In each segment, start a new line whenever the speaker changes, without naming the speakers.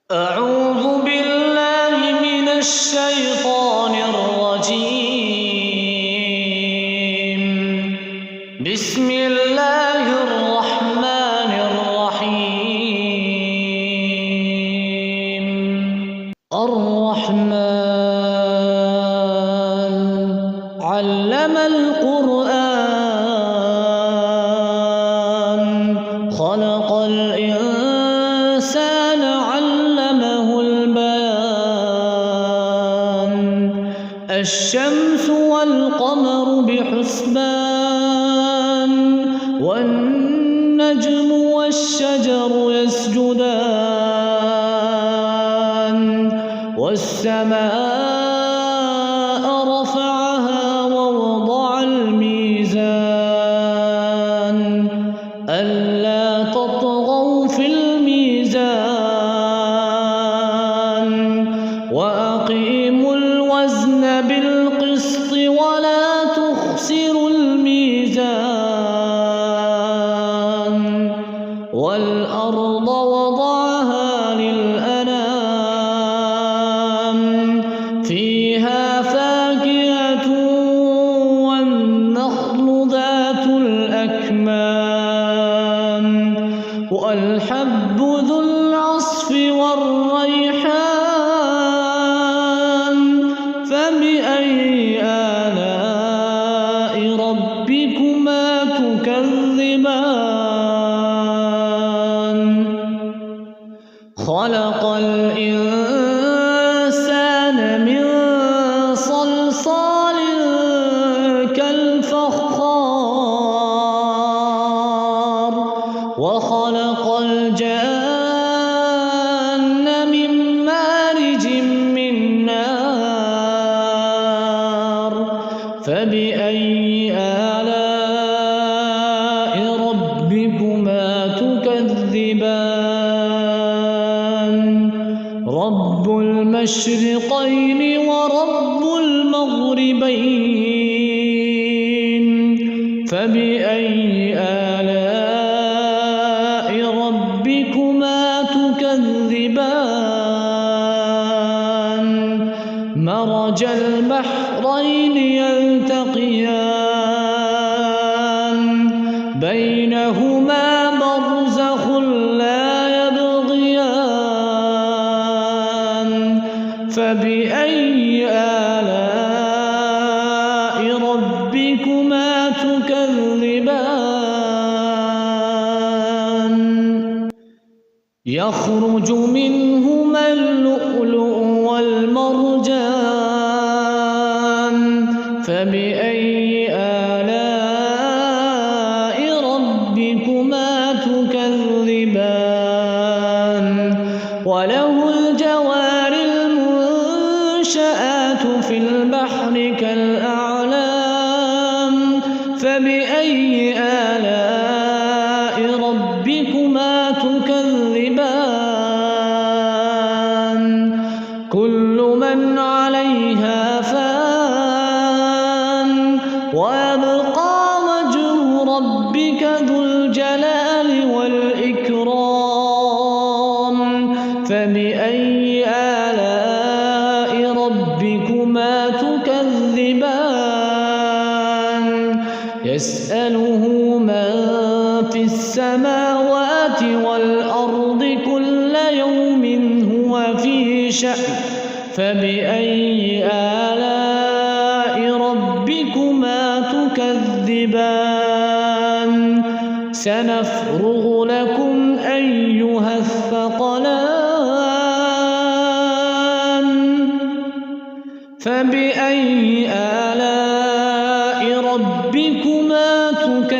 أعوذ بالله من الشيطان الرجيم. بسم الله الرحمن الرحيم. الرحمن علم القرآن خلق الإنسان علمه البيان. الشمس والقمر بحسبان والنجم والشجر يسجدان. والسماء رفعها ووضع الميزان ألا تطغوا في الميزان وأقيموا الوزن بالقسط ولا تخسروا الميزان. والأرض وضعها للأنام فيها فاكهة والنخل ذات الأكمام والحب ذو العصف والريحان. فبأي آلاء ربكما تكذبان. خلق الإنسان من صلصال كالفخار وخلق الجان من مارج من نار. فبأي آلاء ربكما تكذبان. رب المشرقين ورب المغربين. فبأي آلاء ربكما تكذبان. مرج البحرين يلتقيان بينهما برزخ لا يبغيان. فبأي آلاء ربكما تكذبان. يخرج منهما اللؤلؤ والمرجان. فبأي آلاء ربكما تكذبان. وله الجوار المنشآت في البحر كالأعلام. فبأي آلاء ربكما تكذبان. كل من عليها فان ويبقى وجه ربك ذو الجلال والإكرام. فبأي آلاء ربكما تكذبان. يسأله من في السماوات والأرض كل يوم هو في شأن. فبأي آلاء ربكما تكذبان. سنفرغ لكم أيها الثقلان. فبأي آلاء ربكما تكذبان.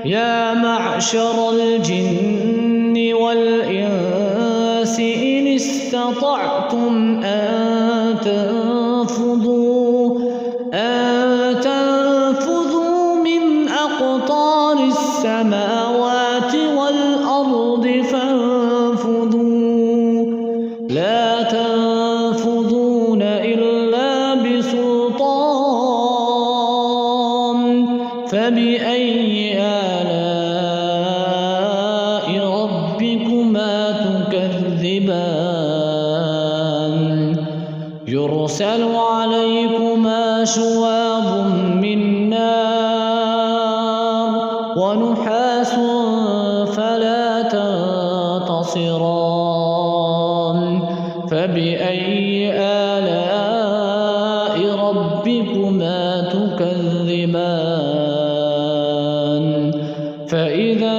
يا معشر الجن والإنس إن استطعتم أن تنفذوا من أقطار السماوات والأرض فانفذوا. لا تنفذون إلا بسلطان. فبأي آلاء تكذبان يرسل عليكما شواظ من نار ونحاس فلا تنتصران فبأي آلاء ربكما تكذبان فإذا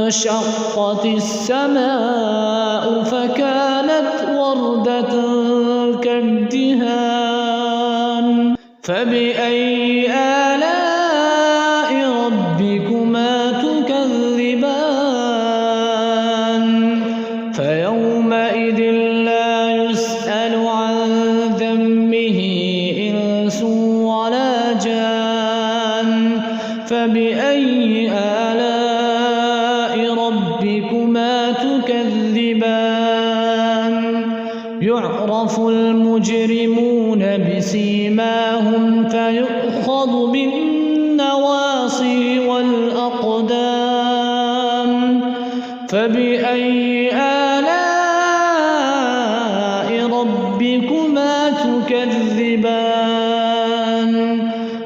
انشقت السماء فكانت وردة كالدهان فبأي آلاء ربكما تكذبان فيومئذ لا يسأل عن ذنبه إنس ولا جان فبأي آلاء ربكما تكذبان يعرف المجرمون بسيماهم فيؤخذ بالنواصي والأقدام فبأي آلاء ربكما تكذبان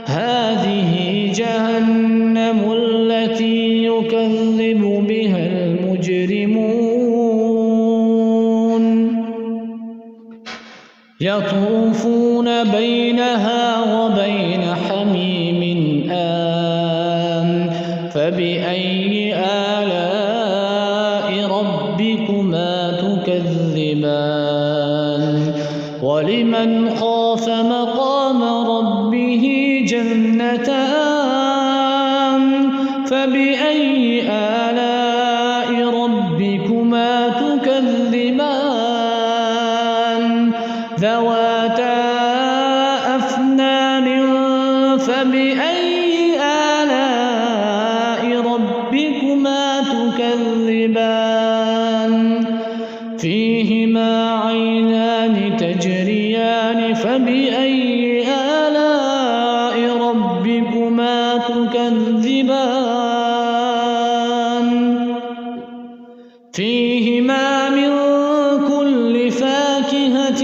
هذه جهنم التي يكذب بها المجرمون يطوفون بينها وبين حميم آن فبأي آلاء ربكما تكذبان ولمن خاف مقام ربه جنتان فبأي آلاء ربكما تكذبان ذواتا أفنان فبأي آلاء ربكما تكذبان فيهما عينان تجريان فبأي آلاء ربكما تكذبان فيهما من كل فاكهة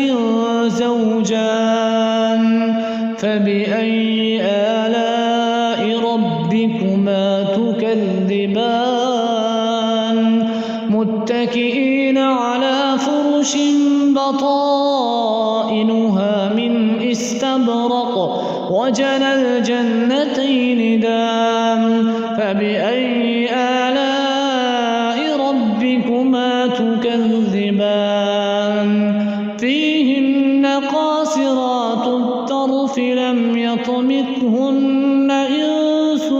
زوجان فبأي آلاء ربكما تكذبان متكئين على فرش بطائنها من استبرق وجنى الجنتين دان فبأي آلاء ربكما تكذبان فيهن قاصرات الطرف لم يطمثهن إنس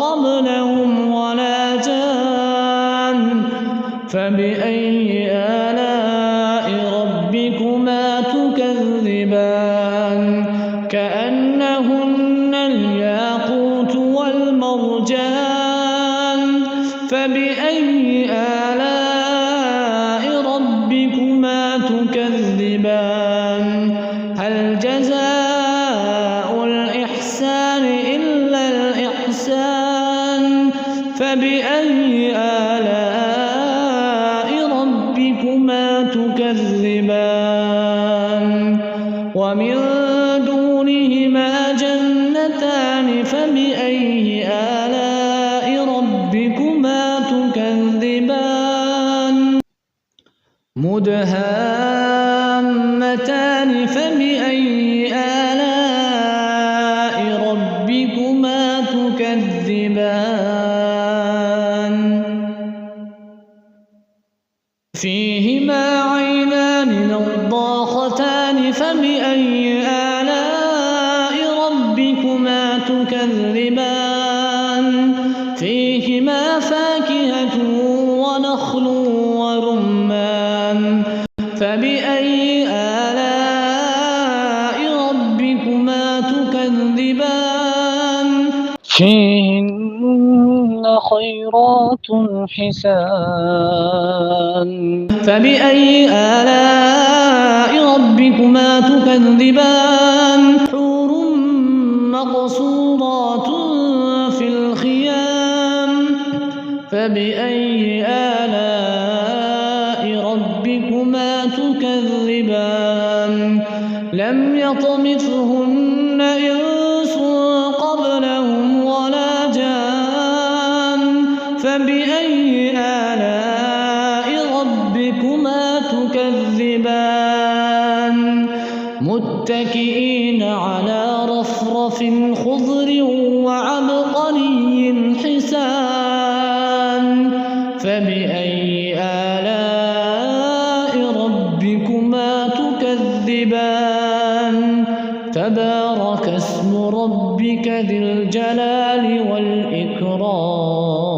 قبلهم ولا جان فبأي آلاء ربكما تكذبان كأنهن الياقوت والمرجان فبأي آلاء ربكما تكذبان هل جزاء الإحسان إلا الإحسان فبأي آلاء ربكما تكذبان ومن دونهما جنتان فبأي آلاء ربكما تكذبان مدهامتان فبأي آلاء ربكما تكذبان فيهما عينان نضاختان فبأي آلاء ربكما تكذبان فيهما فاكهة ونخل ورمان فبأي آلاء ربكما تكذبان فيهن خيرات حسان فبأي آلاء ربكما تكذبان حور مقصورات في الخيام فبأي آلاء ربكما تكذبان لم يطمثهن إنس قبلهم ولا جان فبأي آلاء ربكما تكذبان متكئين على رفرف خضر وعبقري حسان فبأي آلاء ربكما تكذبان تبارك اسم ربك ذي الجلال والإكرام